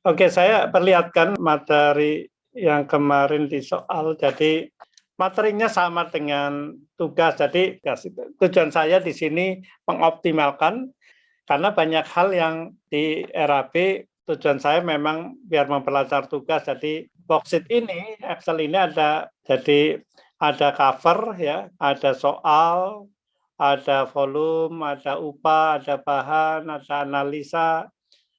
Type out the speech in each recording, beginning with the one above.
Oke, saya perlihatkan materi yang kemarin di soal. Jadi materinya sama dengan tugas. Jadi tujuan saya di sini mengoptimalkan karena banyak hal yang di RAP tujuan saya memang biar memperlancar tugas. Jadi worksheet ini, Excel ini ada cover ya, ada soal, ada volume, ada upah, ada bahan, ada analisa,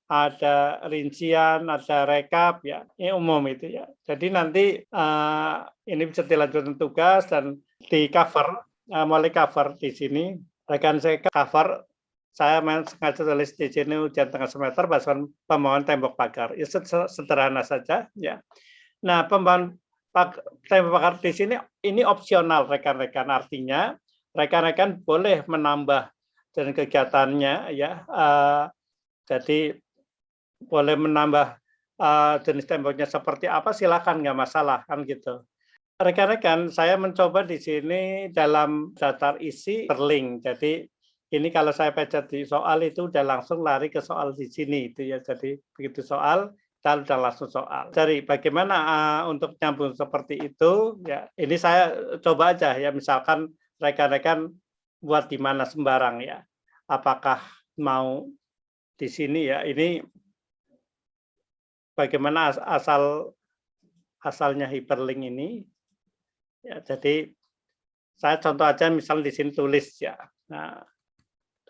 ada rincian, ada rekap ya, ini umum itu ya. Jadi nanti ini bisa dilanjutkan tugas dan di cover, mulai cover di sini, rekan saya cover, saya sengaja tulis di sini ujian tengah semester berdasarkan pembangunan tembok pagar. Itu sederhana saja ya. Nah, pembangunan tembok pagar di sini ini opsional rekan-rekan, artinya rekan-rekan boleh menambah dan kegiatannya ya. Jadi boleh menambah jenis temboknya seperti apa, silakan, nggak masalah kan gitu. Rekan-rekan, saya mencoba di sini dalam daftar isi berlink. Jadi ini kalau saya pencet di soal itu udah langsung lari ke soal di sini itu ya. Jadi begitu soal, kita udah langsung soal. Dari bagaimana untuk nyambung seperti itu ya. Ini saya coba aja ya, misalkan rekan-rekan buat di mana sembarang ya. Apakah mau di sini ya, ini bagaimana asalnya hyperlink ini ya. Jadi saya contoh aja, misal di sini tulis ya, nah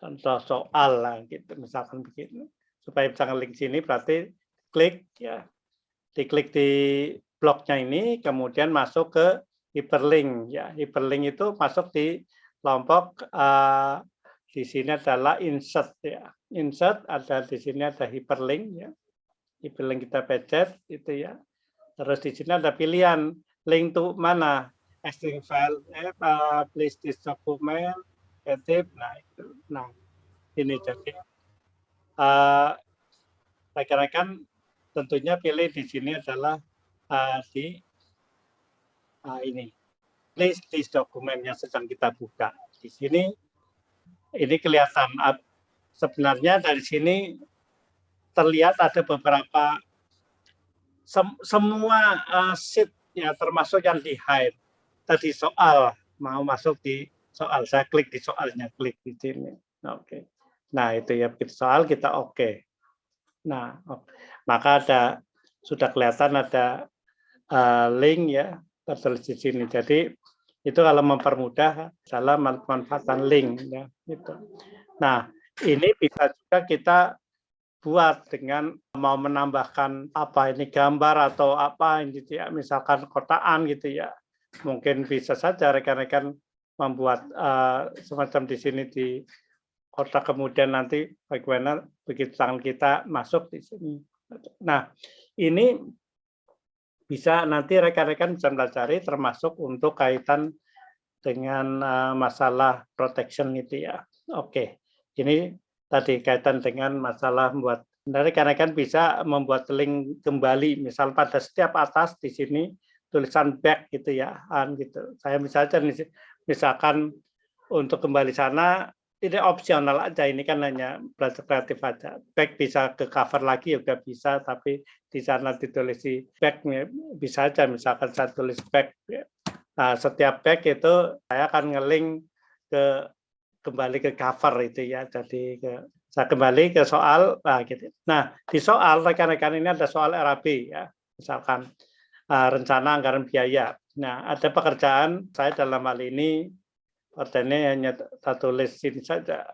contoh soal lah gitu, misalkan begini, supaya bisa ngelink sini berarti klik ya, diklik di bloknya ini, kemudian masuk ke hyperlink ya. Hyperlink itu masuk di kelompok di sini adalah insert ya, insert ada di sini ada hyperlink ya. Hyperlink kita pencet itu ya. Terus di sini ada pilihan link to mana, existing file, please this document, edit. Nah itu, nah ini jadi rekan-rekan tentunya pilih di sini adalah di ini, please this document yang sedang kita buka. Di sini ini kelihatan sebenarnya dari sini terlihat ada beberapa semua sheet ya, termasuk yang di hide tadi soal, mau masuk di soal, saya klik di soalnya, klik di sini. Oke. Nah, itu ya, begitu soal kita oke. Nah, maka sudah kelihatan ada link ya tertulis di sini. Jadi itu kalau mempermudah dalam manfaatkan link ya gitu. Nah, ini bisa juga kita buat dengan mau menambahkan apa ini gambar atau apa ini ya, misalkan kotaan gitu ya. Mungkin bisa saja rekan-rekan membuat semacam di sini di kotak, kemudian nanti bagaimana begitu tangan kita masuk di sini. Nah, ini bisa nanti rekan-rekan bisa pelajari termasuk untuk kaitan dengan masalah protection itu ya. Oke, ini tadi kaitan dengan masalah membuat. Rekan-rekan bisa membuat link kembali, misal pada setiap atas di sini tulisan back gitu ya, gitu. Saya misalkan untuk kembali sana ini opsional aja, ini kan hanya belajar kreatif aja. Back bisa ke cover lagi juga bisa, tapi di sana ditulis back-nya bisa aja, misalkan saya tulis back. Nah, setiap back itu saya akan ngelink kembali ke cover itu ya. Jadi saya kembali ke soal, nah gitu. Nah, di soal rekan-rekan ini ada soal RAB ya, misalkan rencana anggaran biaya. Nah, ada pekerjaan saya dalam hal ini hanya saya tulis ini saja.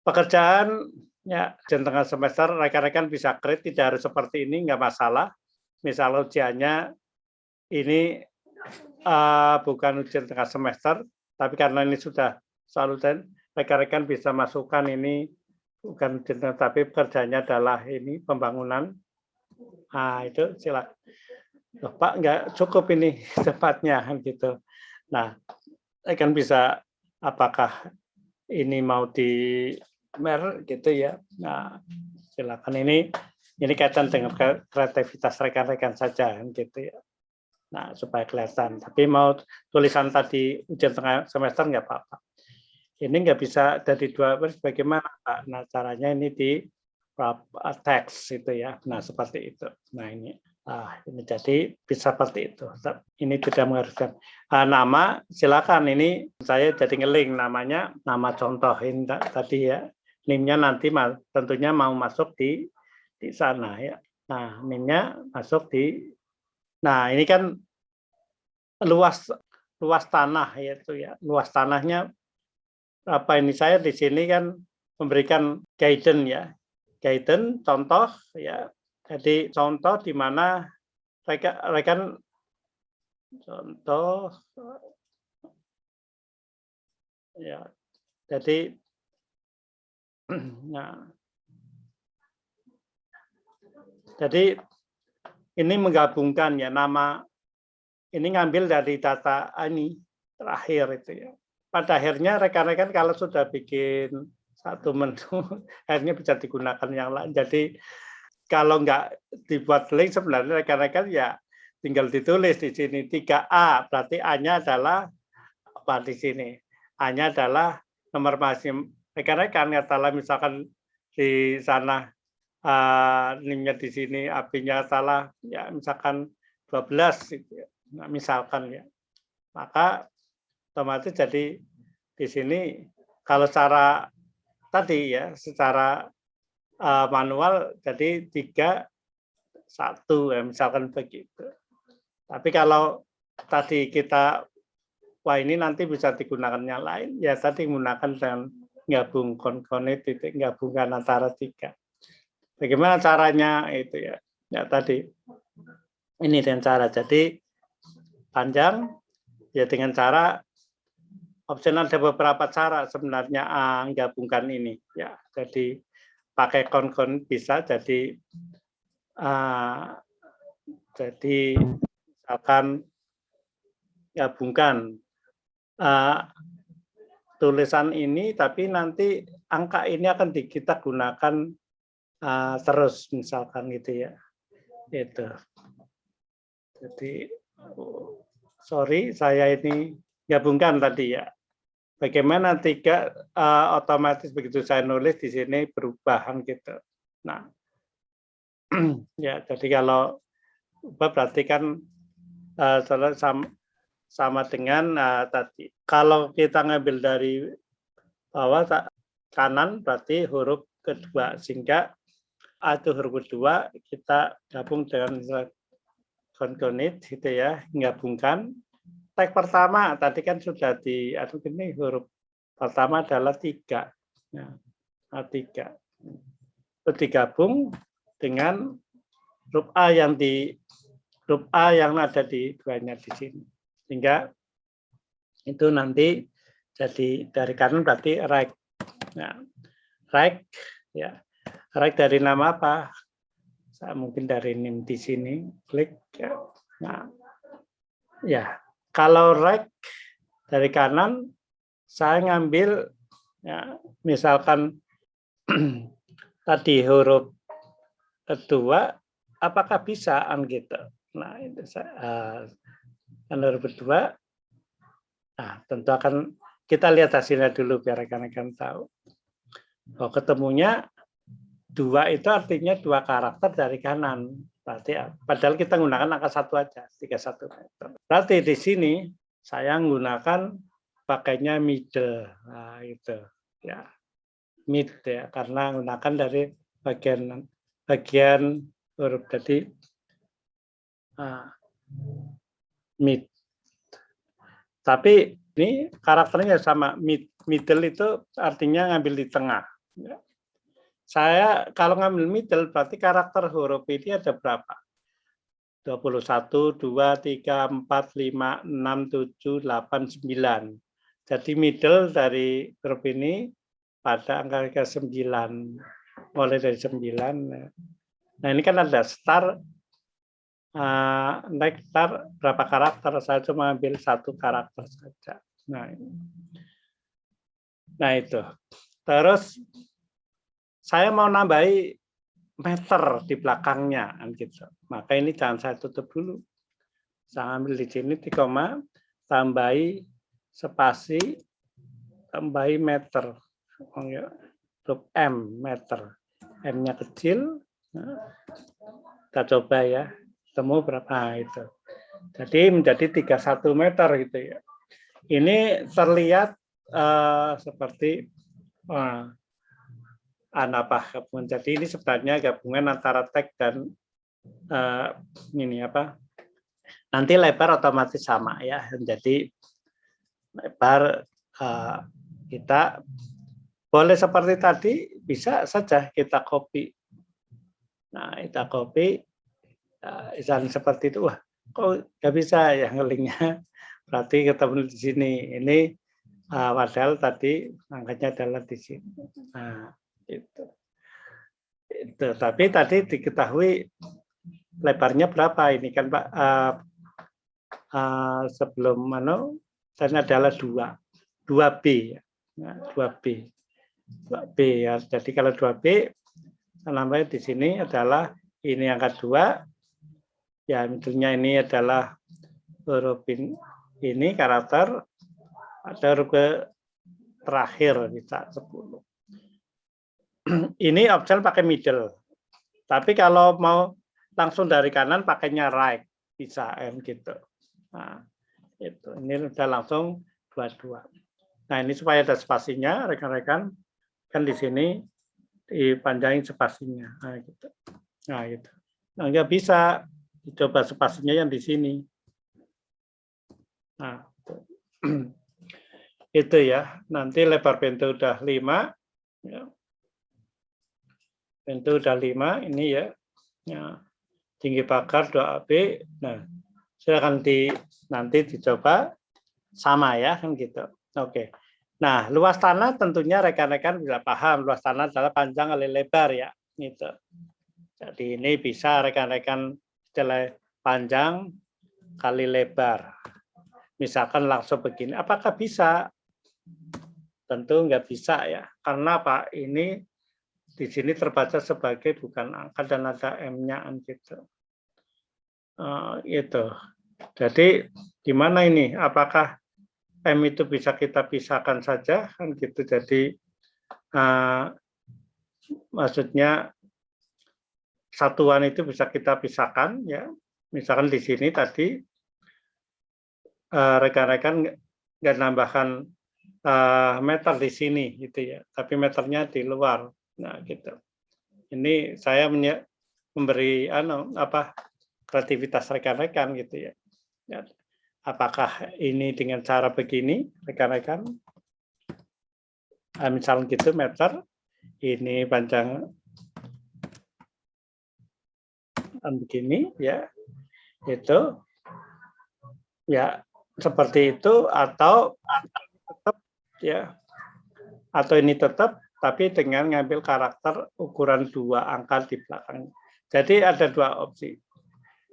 Pekerjaan ya tengah semester rekan-rekan bisa create, tidak harus seperti ini, nggak masalah. Misal ujiannya ini bukan ujian tengah semester, tapi karena ini sudah selalu rekan-rekan bisa masukkan ini bukan ujian, tapi pekerjaannya adalah ini pembangunan. Nah, itu silakan. Loh, Pak, nggak cukup ini tempatnya gitu. Nah, rekan bisa apakah ini mau di gitu ya. Nah, silakan, ini kaitan dengan kreativitas rekan-rekan saja gitu ya. Nah, supaya kelihatan. Tapi mau tulisan tadi ujian tengah semester nggak apa-apa. Ini nggak bisa dari dua, bagaimana Pak? Nah, caranya ini teks itu ya. Nah, seperti itu. Nah, ini jadi bisa seperti itu. Ini tidak mengharuskan. Nama silakan, ini saya jadi ngeling namanya nama contoh ini tadi ya. NIM-nya nanti tentunya mau masuk di sana ya. Nah, NIM-nya masuk di. Nah, ini kan luas tanah yaitu ya. Luas tanahnya apa ini, saya di sini kan memberikan guidance ya. Guidance contoh ya. Jadi contoh di mana rekan contoh ya. Jadi nah, jadi ini menggabungkan ya, nama ini ngambil dari data ini terakhir itu ya. Pada akhirnya rekan-rekan kalau sudah bikin satu menu, akhirnya bisa digunakan yang lain. Jadi kalau nggak dibuat link, sebenarnya rekan-rekan ya tinggal ditulis di sini 3A, berarti A-nya adalah apa di sini? A-nya adalah nomor masing rekan-rekan, katakanlah misalkan di sana NIM-nya di sini, AB-nya salah ya misalkan 12 gitu ya. Nah, misalkan ya. Maka otomatis jadi di sini kalau secara tadi ya, secara manual jadi 3-1 ya misalkan begitu. Tapi kalau tadi kita wah ini nanti bisa digunakan yang lain, ya tadi menggunakan dengan gabung titik gabungkan antara 3. Bagaimana caranya itu ya? Ya tadi ini dengan cara jadi panjang ya dengan cara opsional, ada beberapa cara sebenarnya gabungkan ini ya. Jadi pakai kon bisa jadi misalkan gabungkan tulisan ini tapi nanti angka ini akan kita gunakan terus misalkan gitu ya. Itu. Jadi sorry saya ini gabungkan tadi ya. Bagaimana 3 otomatis begitu saya nulis di sini perubahan gitu. Nah, ya jadi kalau berarti kan sama dengan tadi. Kalau kita ngambil dari bawah kanan berarti huruf kedua, sehingga itu huruf kedua kita gabung dengan konkonit gitu ya, gabungkan. Tag pertama tadi kan sudah ini huruf pertama adalah 3. Nah, 3. Itu digabung dengan huruf A yang ada di duanya di sini. Sehingga itu nanti jadi dari kanan berarti right. Nah, right ya. Right dari nama apa? Saya mungkin dari NIM di sini klik ya. Nah, ya. Kalau right dari kanan saya ngambil ya, misalkan tadi huruf kedua apakah bisa gitu. Nah, itu saya huruf kedua. Nah, tentu akan kita lihat hasilnya dulu biar rekan-rekan tahu. Oh, ketemunya 2 itu artinya 2 karakter dari kanan. Berarti padahal kita menggunakan angka 1 aja, 31 meter. Berarti di sini saya menggunakan pakainya middle. Nah, itu ya. Mid ya, karena menggunakan dari bagian huruf tadi mid. Tapi ini karakternya sama, middle itu artinya ngambil di tengah. Saya kalau ngambil middle berarti karakter huruf ini ada berapa? 21, 2, 3, 4, 5, 6, 7, 8, 9. Jadi middle dari huruf ini pada angka ke-9. Mulai dari 9. Nah ini kan ada start, next start berapa karakter, saya cuma ambil 1 karakter saja. Nah itu. Terus saya mau nambahi meter di belakangnya, gitu. Maka ini jangan saya tutup dulu. Saya ambil di sini di koma, tambahi spasi, tambahi meter, huruf M meter. M-nya kecil. Nah, kita coba ya, temu berapa itu. Jadi menjadi 31 meter gitu ya. Ini terlihat seperti gabungan. Jadi ini sebenarnya gabungan antara tag dan ini apa? Nanti lebar otomatis sama ya. Jadi lebar kita boleh seperti tadi, bisa saja kita copy. Nah, kita copy, misalnya seperti itu. Wah, kok nggak bisa ya ngelingnya? Berarti ketemu di sini. Ini padahal tadi angkanya adalah di sini. Nah, itu. Tapi tadi diketahui lebarnya berapa ini kan Pak? Sebelum dan adalah 2B ya. Nah, 2B ya. Jadi kalau 2B namanya di sini adalah ini angka 2 ya, misalnya ini adalah huruf ini karakter, ada huruf ke terakhir bisa 10. Ini option pakai middle. Tapi kalau mau langsung dari kanan pakainya right, bisa M gitu. Nah, itu. Ini udah langsung 22. Nah, ini supaya ada spasinya, rekan-rekan kan di sini dipanjangin spasinya. Nah, gitu. Nah, gitu. Nah, nggak bisa dicoba spasinya yang di sini. Nah, itu ya. Nanti lebar pintu udah 5. Ya. Pintu udah 5 ini ya. Ya. Tinggi pagar 2AB. Nah, silakan nanti dicoba sama ya kan gitu. Oke. Nah, luas tanah tentunya rekan-rekan bisa paham luas tanah adalah panjang kali lebar ya, gitu. Jadi ini bisa rekan-rekan istilah panjang kali lebar. Misalkan langsung begini, apakah bisa? Tentu nggak bisa ya. Karena Pak ini di sini terbaca sebagai bukan angka dan ada M-nya gitu. Itu. Jadi gimana ini? Apakah M itu bisa kita pisahkan saja kan gitu. Jadi maksudnya satuan itu bisa kita pisahkan ya. Misalkan di sini tadi rekan-rekan nggak nambahkan meter di sini gitu ya, tapi meternya di luar. Nah gitu. Ini saya memberi kreativitas rekan-rekan gitu ya. Apakah ini dengan cara begini rekan-rekan? Misalnya gitu meter, ini panjang begini ya, itu ya seperti itu atau tetap ya, atau ini tetap tapi dengan ngambil karakter ukuran 2 angka di belakang. Jadi ada 2 opsi.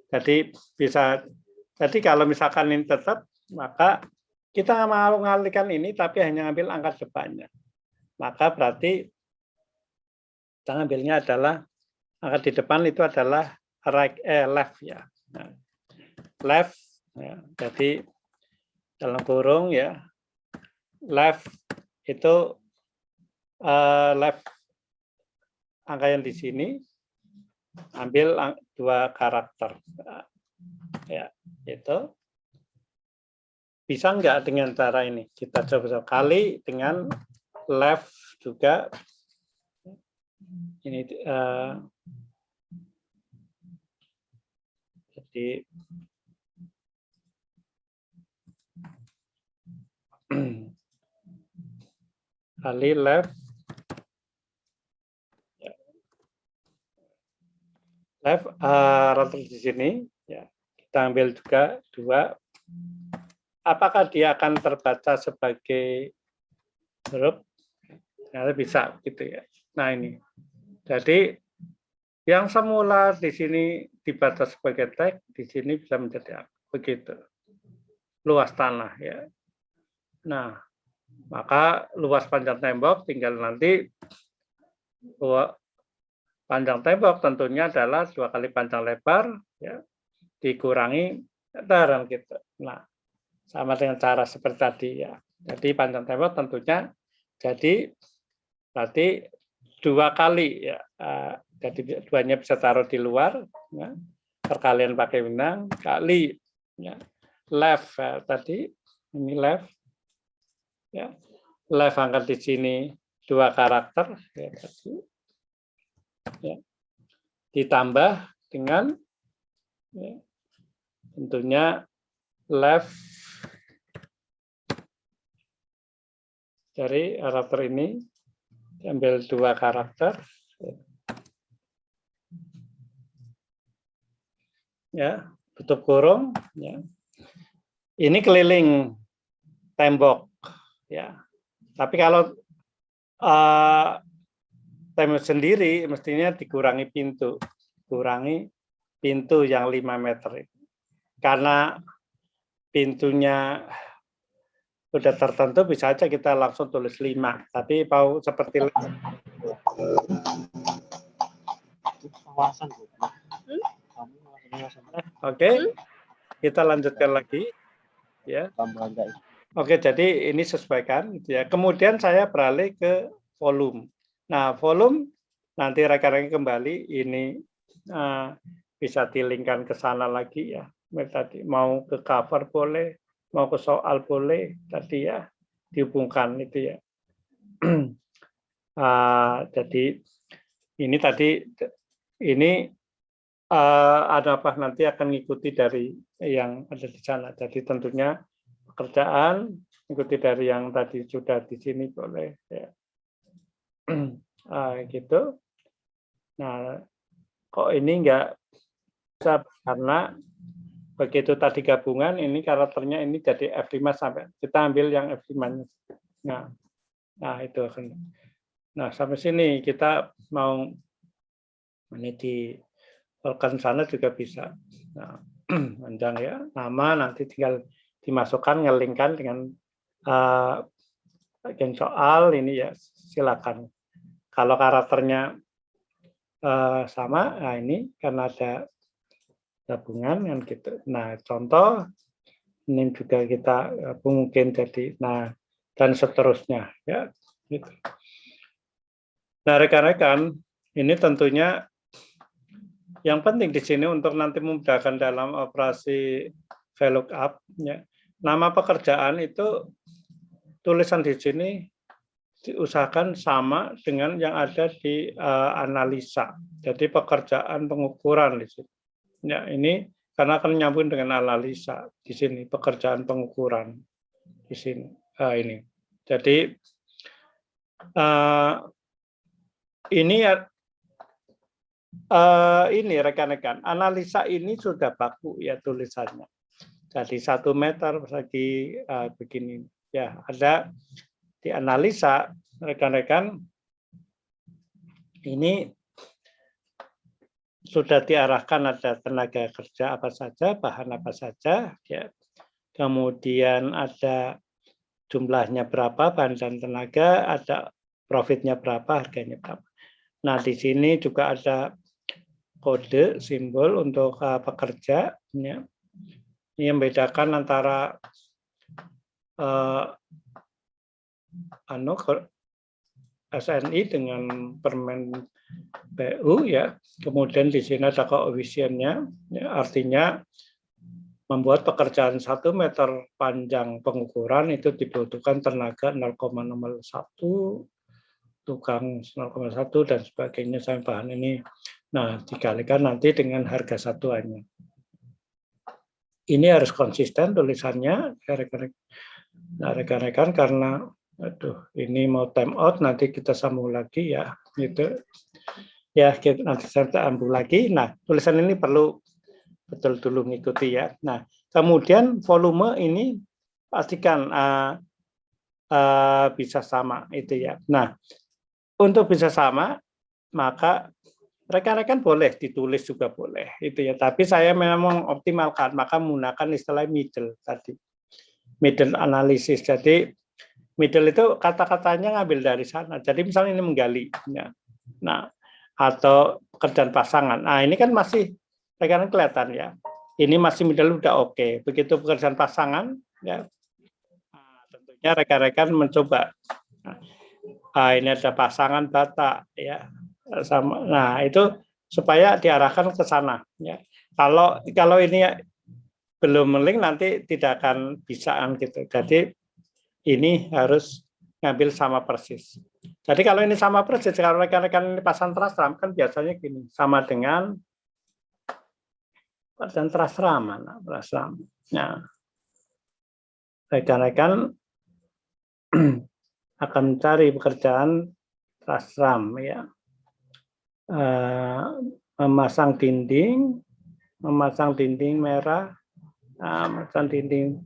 Jadi bisa, jadi kalau misalkan ini tetap, maka kita mau mengalihkan ini tapi hanya ngambil angka depannya. Maka berarti kita ngambilnya adalah angka di depan itu adalah left ya. Nah, left ya. Jadi dalam kurung ya, left itu left angka yang di sini, ambil 2 karakter. Ya, itu bisa enggak dengan cara ini? Kita coba kali dengan left juga. Ini jadi kali left rotor di sini ya, kita ambil juga 2. Apakah dia akan terbaca sebagai huruf? Nah, bisa gitu ya. Nah, ini. Jadi yang semula di sini dibaca sebagai tag, di sini bisa menjadi begitu. Luas tanah ya. Nah, maka luas panjang tembok tinggal nanti panjang tembok tentunya adalah 2 kali panjang lebar ya, dikurangi meter gitu. Nah, sama dengan cara seperti tadi ya. Jadi panjang tembok tentunya jadi berarti 2 kali ya. Jadi duanya bisa taruh di luar, ya. Perkalian pakai benang kali ya. Left ya, tadi ini left ya. Left angkat di sini 2 karakter ya, tadi. Ya. Ditambah dengan ya, tentunya left dari karakter ini ambil 2 karakter ya, tutup kurung ya. Ini keliling tembok ya. Tapi kalau tembok sendiri mestinya dikurangi pintu. Kurangi pintu yang 5 meter. Karena pintunya sudah tertentu bisa aja kita langsung tulis 5. Tapi mau seperti Oke, kita lanjutkan lagi ya. Oke, jadi ini sesuaikan ya. Kemudian saya beralih ke volume. Nah, volume nanti rekan-rekan kembali ini bisa dilingkan ke sana lagi ya. Tadi mau ke cover boleh, mau ke soal boleh tadi ya, dihubungkan itu ya. Jadi ini tadi ini ada apa nanti akan mengikuti dari yang ada di sana. Jadi tentunya pekerjaan ikuti dari yang tadi sudah di sini boleh ya. Gitu. Nah, kok ini enggak bisa karena begitu tadi gabungan ini karakternya ini jadi F5 sampai kita ambil yang F5. Nah itu akan. Nah, sampai sini kita mau ini di volkan sana juga bisa. Nah, panjang ya, nama nanti tinggal dimasukkan ngelingkan dengan bagian soal ini ya silakan. Kalau karakternya sama, nah ini karena ada gabungan kan gitu. Nah, contoh ini juga kita mungkin jadi nah dan seterusnya ya gitu. Nah, rekan-rekan, ini tentunya yang penting di sini untuk nanti memudahkan dalam operasi VLOOKUP ya. Nama pekerjaan itu tulisan di sini diusahakan sama dengan yang ada di analisa. Jadi pekerjaan pengukuran di sini. Ya, ini karena akan nyambung dengan analisa di sini, pekerjaan pengukuran di sini. Ini. Jadi ini rekan-rekan, analisa ini sudah baku ya tulisannya. Jadi 1 meter persegi begini. Ya, ada di analisa rekan-rekan ini sudah diarahkan ada tenaga kerja apa saja, bahan apa saja, ya. Kemudian ada jumlahnya berapa, bahan dan tenaga, ada profitnya berapa, harganya berapa. Nah, di sini juga ada kode simbol untuk pekerja, ya. Ini membedakan antara SNI dengan permen PU ya. Kemudian di sini ada koefisiennya, ya, artinya membuat pekerjaan 1 meter panjang pengukuran itu dibutuhkan tenaga 0,01, tukang 0,1 dan sebagainya sampai bahan ini. Nah, dikalikan nanti dengan harga satuannya. Ini harus konsisten tulisannya, rekan-rekan, karena aduh, ini mau time out, nanti kita sambung lagi ya, gitu. Ya, nanti saya sambung lagi. Nah, tulisan ini perlu betul dulu mengikuti ya. Nah, kemudian volume ini pastikan bisa sama itu ya. Nah, untuk bisa sama, maka rekan-rekan boleh ditulis juga boleh itu ya. Tapi saya memang optimalkan, maka menggunakan istilah middle tadi, middle analysis. Jadi middle itu kata-katanya ngambil dari sana. Jadi misalnya ini menggali, ya. Nah, atau pekerjaan pasangan. Nah, ini kan masih rekan-rekan kelihatan ya. Ini masih middle udah oke. Begitu pekerjaan pasangan, ya. Nah, tentunya rekan-rekan mencoba. Nah, Ini ada pasangan bata ya. Sama. Nah, itu supaya diarahkan ke sana ya. Kalau ini belum link nanti tidak akan bisaan gitu. Jadi ini harus ngambil sama persis. Jadi kalau ini sama persis, kalau rekan-rekan ini pasang trasram kan biasanya gini, sama dengan pasang trasram mana trasram. Nah, rekan-rekan akan mencari pekerjaan trasram ya. Memasang dinding merah, memasang dinding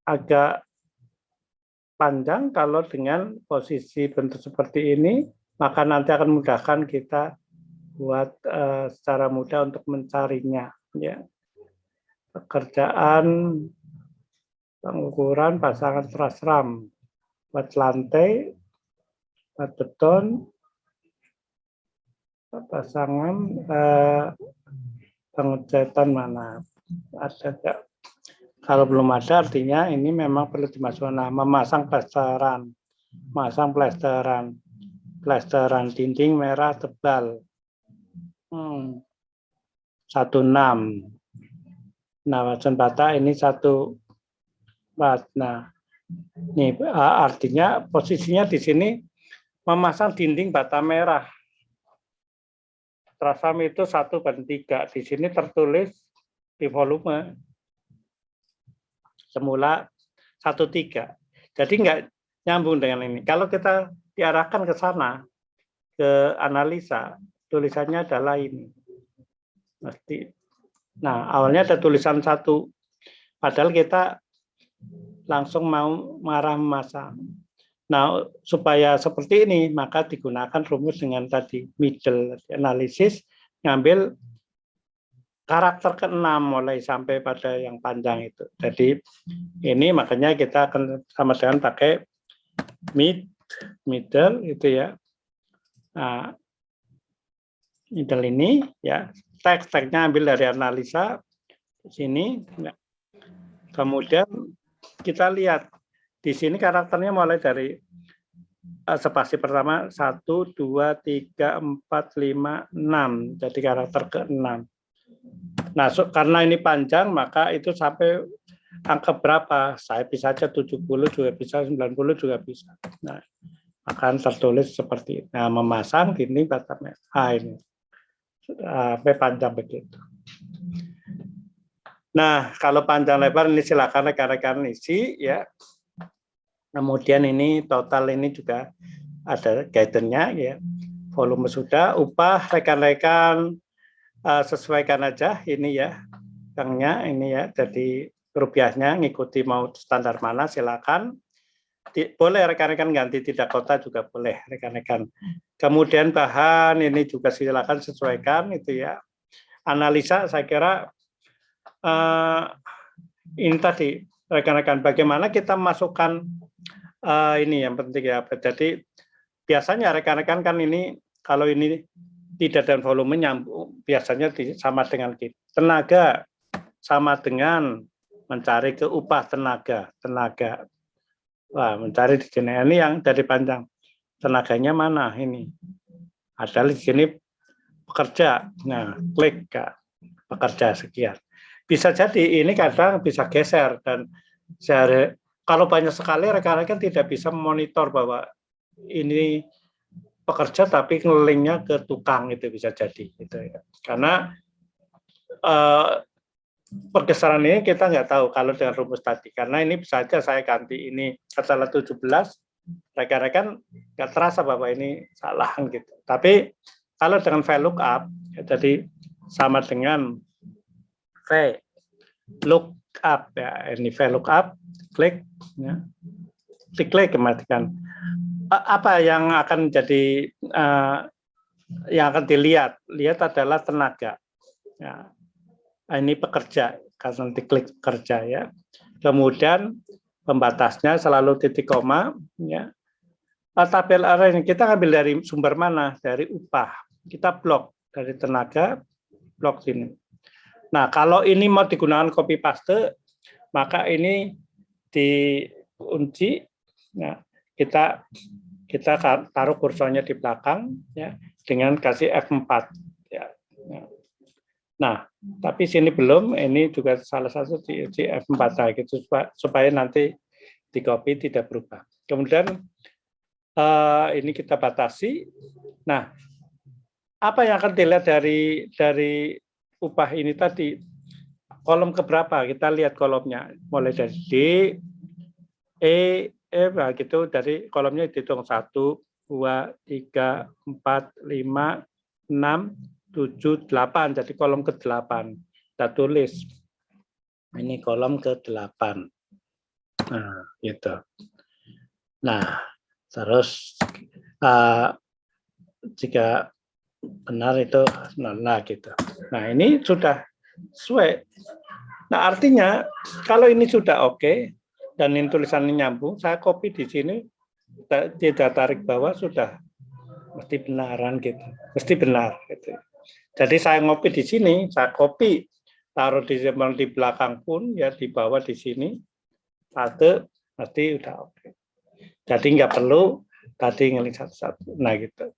agak panjang. Kalau dengan posisi bentuk seperti ini, maka nanti akan memudahkan kita buat secara mudah untuk mencarinya. Ya. Pekerjaan pengukuran pasangan trasram, buat lantai, buat beton, pasangan pengecatan mana ada enggak? Kalau belum ada artinya ini memang perlu dimasukkan. Nah, memasang plesteran, plesteran dinding merah tebal 16. Nah, wajan bata ini 1 watt. Nah, ini artinya posisinya di sini memasang dinding bata merah. Trasram itu 1/3. Di sini tertulis di volume semula 1/3. Jadi enggak nyambung dengan ini. Kalau kita diarahkan ke sana, ke analisa, tulisannya adalah ini. Mesti. Nah, awalnya ada tulisan 1. Padahal kita langsung mau memasang. Nah, supaya seperti ini, maka digunakan rumus dengan tadi middle analysis, ngambil karakter ke-6 mulai sampai pada yang panjang itu. Jadi ini makanya kita akan sama dengan pakai middle itu ya. Nah, middle ini ya, teks-teksnya ambil dari analisa di sini. Kemudian kita lihat di sini karakternya mulai dari spasi pertama 1, 2, 3, 4, 5, 6. Jadi karakter ke-6. Nah, karena ini panjang, maka itu sampai angka berapa? Saya bisa aja 70 juga bisa, 90 juga bisa. Nah, akan tertulis seperti ini. Nah, memasang dinding bata merah ini. Sampai panjang begitu. Nah, kalau panjang lebar ini silakan rekan-rekan isi ya. Kemudian ini total ini juga ada guidance-nya ya. Volume sudah, upah rekan-rekan sesuaikan aja ini ya, banknya ini ya, jadi rupiahnya ngikuti mau standar mana silakan. Boleh rekan-rekan ganti tidak kota juga boleh rekan-rekan. Kemudian bahan ini juga silakan sesuaikan itu ya. Analisa saya kira ini tadi rekan-rekan bagaimana kita masukkan ini yang penting ya. Jadi biasanya rekan-rekan kan ini kalau ini tidak dan volume nyambung, biasanya sama dengan tenaga sama dengan mencari ke upah tenaga. Wah, mencari di sini. Ini yang dari panjang. Tenaganya mana ini? Ada di sini pekerja. Nah, klik pekerja sekian. Bisa jadi ini kadang bisa geser dan kalau banyak sekali rekan-rekan tidak bisa memonitor bahwa ini pekerja tapi ngelingnya ke tukang itu bisa jadi gitu ya. Karena pergeseran ini kita nggak tahu kalau dengan rumus tadi karena ini bisa saja saya ganti ini katakanlah 17 rekan-rekan nggak terasa bahwa ini salah gitu. Tapi kalau dengan VLOOKUP ya, jadi sama dengan VLOOKUP ya, ini VLOOKUP klik ya. Klik kematikan. Apa yang akan jadi yang akan dilihat adalah tenaga ya. Ini pekerja karena diklik pekerja ya, kemudian pembatasnya selalu titik koma ya. Tabel array ini kita ambil dari sumber mana? Dari upah, kita blok dari tenaga, blok sini. Nah, kalau ini mau digunakan copy paste maka ini dikunci, nah kita taruh kursornya di belakang ya dengan kasih F4 ya. Nah, tapi sini belum, ini juga salah satu di F4 gitu supaya nanti di copy tidak berubah. Kemudian ini kita batasi. Nah, apa yang akan dilihat dari upah ini tadi? Kolom keberapa? Kita lihat kolomnya. Mulai dari D, E, nah gitu, dari kolomnya dihitung 1, 2, 3, 4, 5, 6, 7, 8. Jadi kolom ke-8. Kita tulis. Ini kolom ke-8. Nah, gitu. Nah, terus jika benar itu nah gitu. Nah, ini sudah sesuai. Nah, artinya kalau ini sudah oke dan ini tulisannya nyambung, saya copy di sini, tidak tarik bawah, sudah mesti benaran gitu, mesti benar gitu. Jadi saya ngopi di sini, saya copy, taruh di belakang pun ya, di bawah di sini, satu pasti udah oke. Jadi nggak perlu tadi ngeling satu-satu. Nah gitu.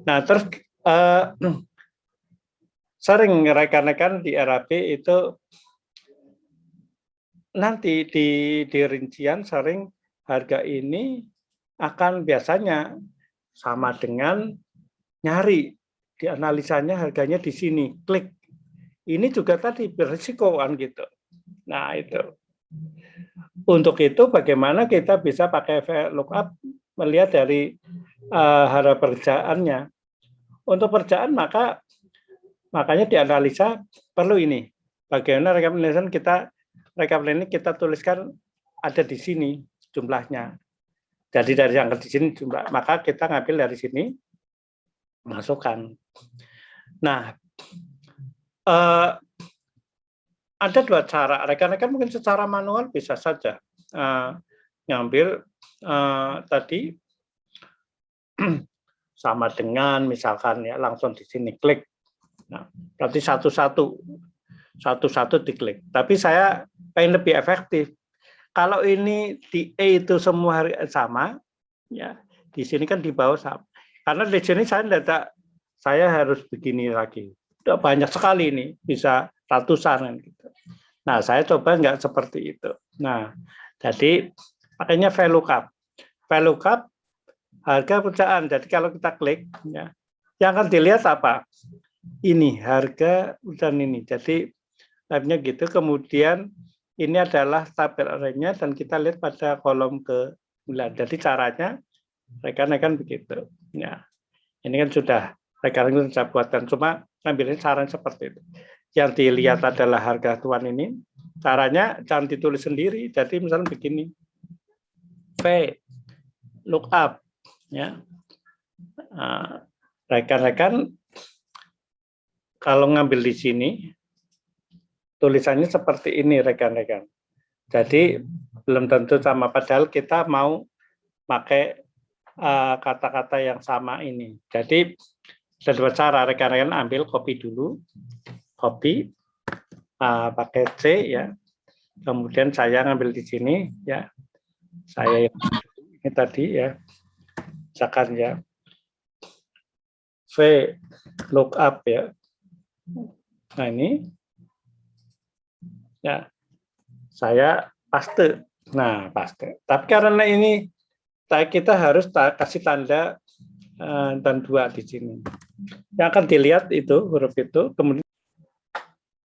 Nah terus sering rekan-rekan di RAB itu nanti di rincian sering harga ini akan biasanya sama dengan nyari, di analisanya harganya di sini, klik. Ini juga tadi berisikoan gitu. Nah itu. Untuk itu bagaimana kita bisa pakai VLOOKUP melihat dari harga pekerjaannya. Untuk pekerjaan makanya dianalisa perlu ini. Bagaimana rekapitulasi kita tuliskan ada di sini jumlahnya. Jadi dari yang di sini jumlah, maka kita ngambil dari sini masukkan. Nah, ada dua cara. Rekan-rekan mungkin secara manual bisa saja ngambil tadi sama dengan misalkan ya langsung di sini klik. Nah, berarti satu-satu diklik. Tapi saya pengen lebih efektif. Kalau ini di E itu semua sama, ya di sini kan di bawah sama. Karena di sini saya harus begini lagi. Udah banyak sekali ini, bisa ratusan gitu. Nah, saya coba nggak seperti itu. Nah, jadi makanya VLOOKUP. VLOOKUP harga perusahaan. Jadi kalau kita klik, ya, yang akan dilihat apa? Ini harga perusahaan ini. Jadi tabnya gitu. Kemudian ini adalah tabel arraynya dan kita lihat pada kolom ke bulan. Jadi caranya rekan-rekan begitu. Ya, ini kan sudah rekan-rekan sudah buatkan. Cuma ambilnya saran seperti itu. Yang dilihat adalah harga tuan ini. Caranya jangan ditulis sendiri. Jadi misalnya begini. VLOOKUP. Ya. Rekan-rekan kalau ngambil di sini tulisannya seperti ini rekan-rekan. Jadi belum tentu sama, padahal kita mau pakai kata-kata yang sama ini. Jadi ada dua cara, rekan-rekan ambil copy dulu, copy pakai C ya. Kemudian saya ngambil di sini ya. Saya ini tadi ya. Misalkan ya. VLOOKUP ya. Nah ini ya. Saya paste. Nah, paste. Tapi karena ini kita harus kasih tanda dan dua di sini. Yang akan dilihat itu huruf itu. Kemudian,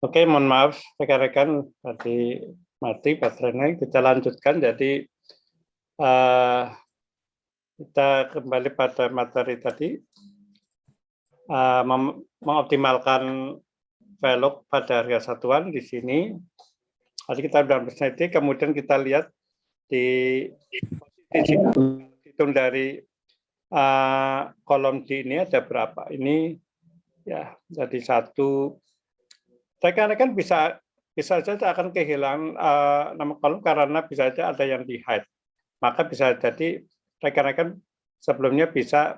oke, mohon maaf rekan-rekan tadi mati baterainya. Kita lanjutkan. Jadi kita kembali pada materi tadi, mengoptimalkan VLOOKUP pada harga satuan di sini. Tadi kita sudah bersedia, kemudian kita lihat di hitung dari kolom D ini ada berapa. Ini ya jadi satu. Rekan-rekan bisa saja akan kehilangan nama kolom karena bisa saja ada yang di hide. Maka bisa jadi rekan-rekan sebelumnya bisa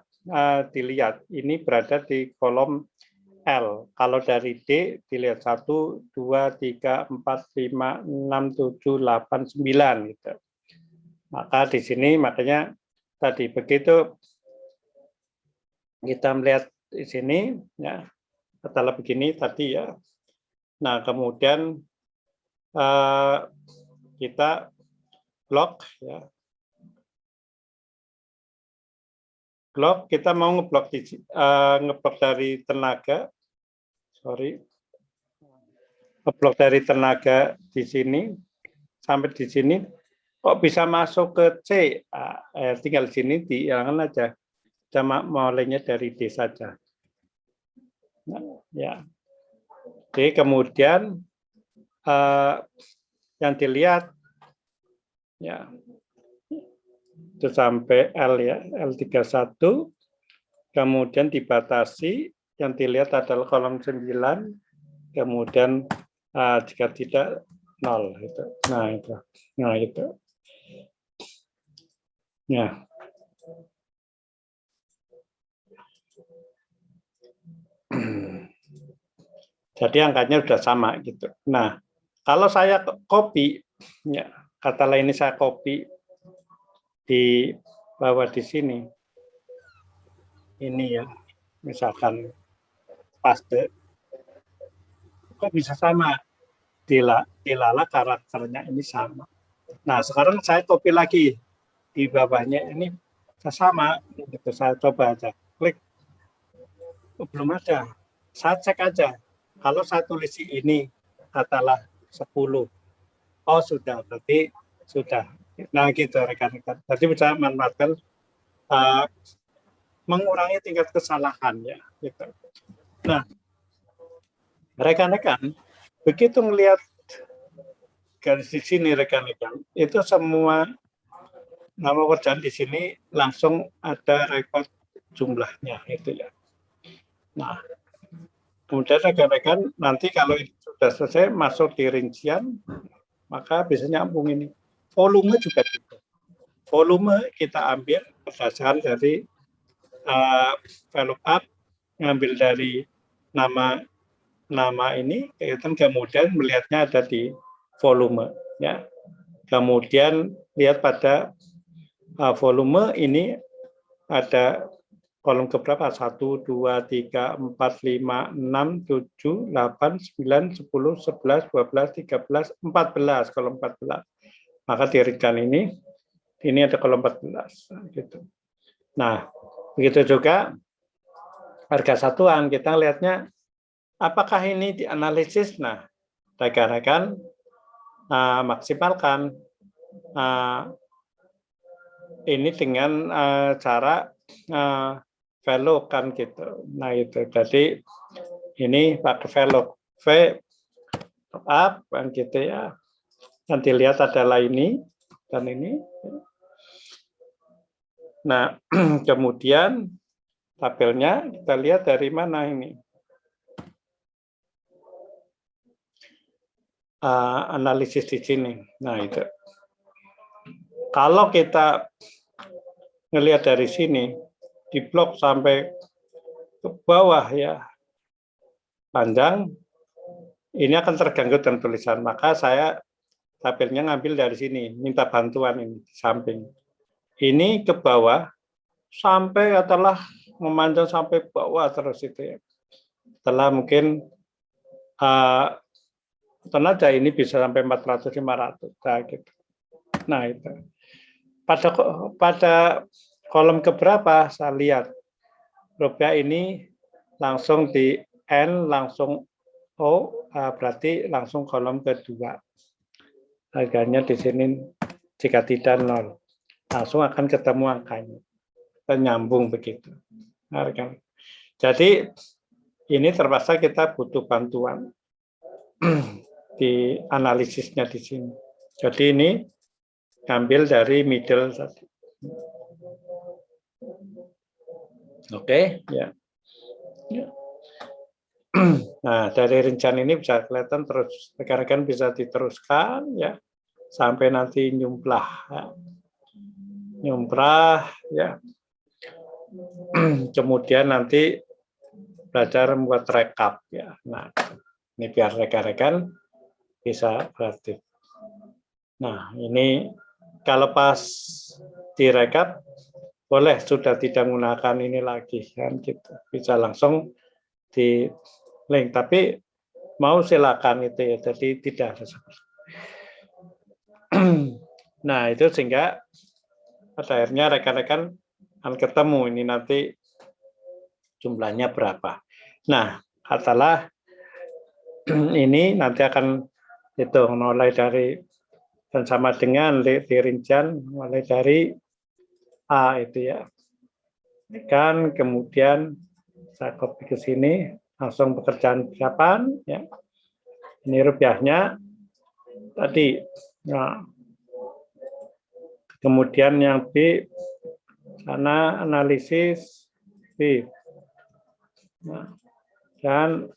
dilihat ini berada di kolom L. Kalau dari D dilihat 1, 2, 3, 4, 5, 6, 7, 8, 9 gitu. Maka di sini makanya tadi begitu kita melihat di sini ya setelah begini tadi ya. Nah, kemudian kita blok ya. Blok kita mau ngeblok dari tenaga. Sorry. Ngeblok dari tenaga di sini sampai di sini kok bisa masuk ke C? Tinggal sini dihilangkan aja. Kita mulainya dari D saja. Nah, ya. D kemudian yang dilihat ya itu sampai L ya, L31, kemudian dibatasi, yang dilihat adalah kolom 9, kemudian jika tidak 0 itu. Nah itu. Ya. Jadi angkanya sudah sama gitu. Nah, kalau saya copy, ya, katalah ini saya copy di bawah di sini. Ini ya, misalkan paste. Kok bisa sama? Dilala karakternya ini sama. Nah, sekarang saya copy lagi di bawahnya ini sama. Gitu. Saya coba aja. Klik. Oh, belum ada. Saya cek aja. Kalau saya tulis ini, katalah 10. Oh, sudah. Berarti sudah. Nah, gitu rekan-rekan. Jadi bisa memanfaatkan mengurangi tingkat kesalahan ya. Gitu. Nah, rekan-rekan, begitu melihat garis di sini rekan-rekan, itu semua nama pekerjaan di sini langsung ada rekod jumlahnya itu ya. Nah, kemudian rekan-rekan nanti kalau sudah selesai masuk di rincian, maka bisa nyambung ini. Volume juga gitu. Volume kita ambil berdasarkan dari VLOOKUP, ngambil dari nama ini, kemudian melihatnya ada di volume ya. Kemudian lihat pada volume ini ada kolom keberapa? 1, 2, 3, 4, 5, 6, 7, 8, 9, 10, 11, 12, 13, 14, kolom 14. Maka dirikan ini ada kolom 14 gitu. Nah, begitu juga harga satuan, kita lihatnya apakah ini dianalisis. Nah, rekan-rekan maksimalkan ini dengan cara VLOOK kan gitu. Nah itu jadi ini pakai VLOOK, VLOOKUP kan gitu ya. Nanti lihat adalah ini dan ini. Nah kemudian tabelnya kita lihat dari mana ini. Analisis di sini. Nah itu. Kalau kita ngelihat dari sini di blok sampai ke bawah ya panjang, ini akan terganggu dengan tulisan. Maka saya tabelnya ngambil dari sini, minta bantuan ini di samping. Ini ke bawah sampai adalah memanjang sampai bawah terus itu ya. Setelah mungkin tenaga ini bisa sampai 400-500 nah, gitu. Nah itu. Pada kolom keberapa saya lihat rupiah ini langsung di N langsung O, berarti langsung kolom kedua. Harganya di sini jika tidak 0, langsung akan ketemu angkanya. Nyambung begitu. Nah, jadi ini terpaksa kita butuh bantuan di analisisnya di sini. Jadi ini ambil dari middle tadi. Oke, ya. Nah, dari rencana ini bisa kelihatan terus rekan-rekan bisa diteruskan ya sampai nanti nyumplah ya. Nyumprah ya. Kemudian nanti belajar membuat rekap ya. Nah, ini biar rekan-rekan bisa praktik. Nah, ini kalau pas direkap boleh sudah tidak menggunakan ini lagi kan gitu. Bisa langsung di link, tapi mau silakan itu ya. Jadi tidak ada. Nah, itu sehingga pada akhirnya rekan-rekan akan ketemu ini nanti jumlahnya berapa. Nah, katalah ini nanti akan itu mulai dari dan sama dengan di rincian mulai dari A itu ya. Kan kemudian saya copy ke sini langsung pekerjaan persiapan ya. Ini rupiahnya tadi. Nah, kemudian yang B sana analisis B. Nah, dan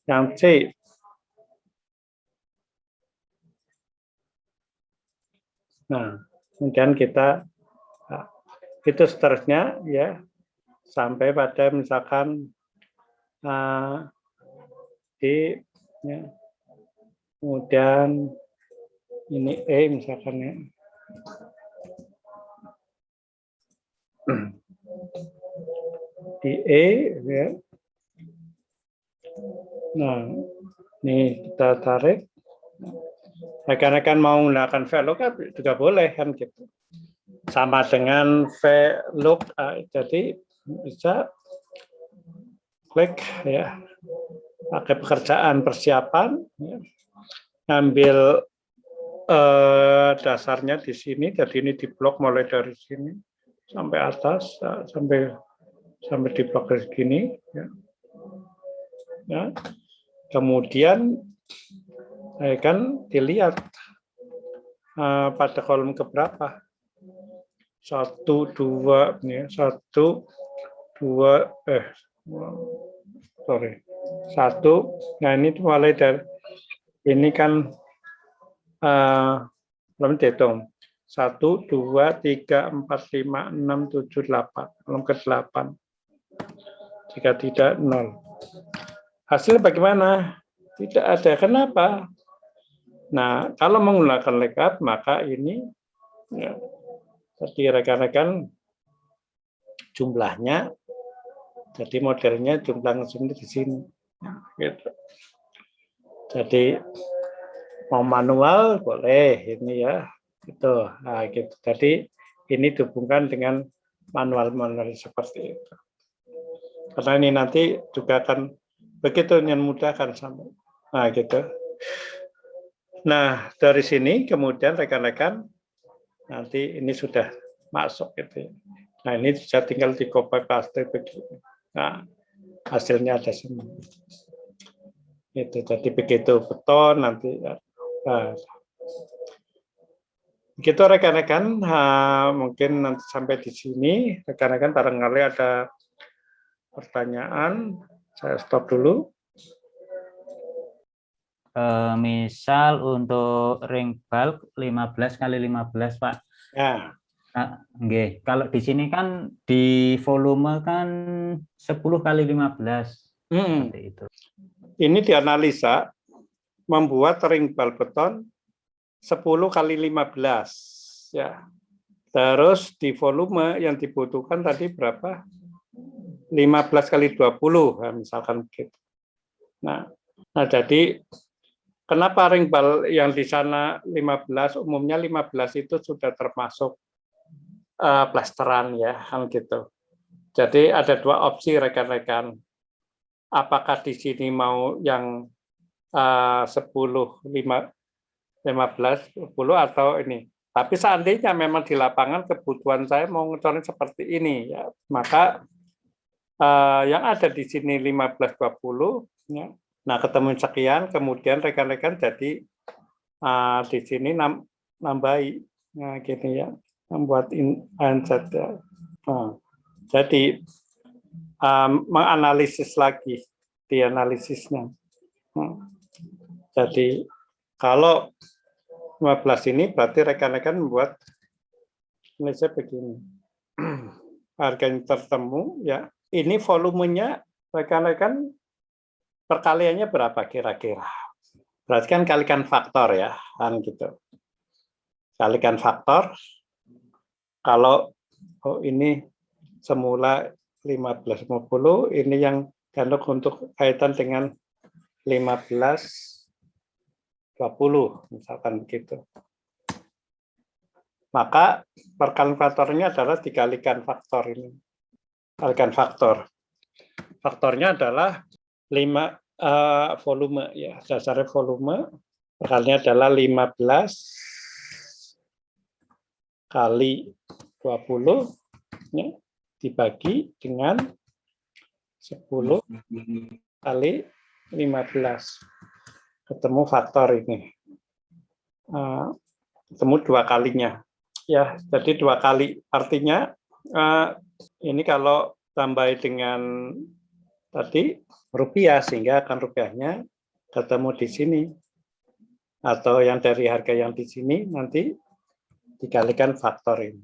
yang C nah kemudian kita itu seterusnya ya sampai pada misalkan D ya. Kemudian ini E misalkan ya. Di E ya. Nah, ini kita tarik. Rekan-rekan mau menggunakan VLOOKUP juga boleh kan gitu. Sama dengan VLOOKUP, jadi bisa klik ya pakai pekerjaan persiapan ya. Ngambil dasarnya di sini, jadi ini diblok mulai dari sini sampai atas sampai diblok dari sini ya. Ya. Kemudian kan dilihat pada kolom keberapa 1 2 nih 1 2 sorry 1. Nah ini mulai dari ini kan belum dihitung 1 2 3 4 5 6 7 8 belum ke 8. Jika tidak 0. Hasilnya bagaimana? Tidak ada. Kenapa? Nah, kalau menggunakan lookup maka ini ya, jadi rekan-rekan jumlahnya jadi modelnya jumlah di sini. Nah, gitu. Jadi mau manual boleh ini ya. Gitu. Nah, gitu. Jadi ini dihubungkan dengan manual-manual seperti itu. Karena ini nanti juga akan begitu yang mudah kan sama. Nah, gitu. Nah, dari sini kemudian rekan-rekan nanti ini sudah masuk gitu. Nah, ini bisa tinggal di copy paste begini. Nah, hasilnya ada semua. Itu jadi begitu beton nanti. Nah, begitu rekan-rekan, mungkin nanti sampai di sini rekan-rekan barangkali ada pertanyaan. Saya stop dulu. Misal untuk ring bulk 15 kali 15 Pak. Ya. Nggih. Kalau di sini kan di volume kan 10 kali 15. Seperti itu. Ini dianalisa membuat ring bulk beton 10 kali 15 ya. Terus di volume yang dibutuhkan tadi berapa? 15 kali 20 misalkan begitu. Nah jadi kenapa ring bulk yang di sana 15, umumnya 15 itu sudah termasuk plesteran ya, kan gitu. Jadi ada dua opsi rekan-rekan. Apakah di sini mau yang 10, 15, 10 atau ini. Tapi seandainya memang di lapangan kebutuhan saya mau ngecorin seperti ini ya, maka yang ada di sini 15, 20 ya. Nah, ketemu sekian, kemudian rekan-rekan jadi di sini nambahi, nah gitu ya, membuat inset ya. Nah, jadi menganalisis lagi, dianalisisnya. Jadi kalau 15 ini berarti rekan-rekan membuat misalnya begini, harga yang tertemu ya, ini volumenya rekan-rekan perkaliannya berapa kira-kira? Berarti kan kalikan faktor ya, kan gitu. Kalikan faktor. Kalau ini semula 1550, ini yang gandok untuk kaitan dengan 1520, misalkan begitu. Maka perkalian faktornya adalah dikalikan faktor ini. Kalikan faktor. Faktornya adalah 5 volume ya, dasarnya volume. Perkaliannya adalah 15 kali 20 ya, dibagi dengan 10 kali 15. Ketemu faktor ini. Ketemu 2 kalinya. Ya, jadi 2 kali. Artinya ini kalau tambah dengan tadi rupiah, sehingga akan rupiahnya ketemu di sini. Atau yang dari harga yang di sini nanti dikalikan faktor ini.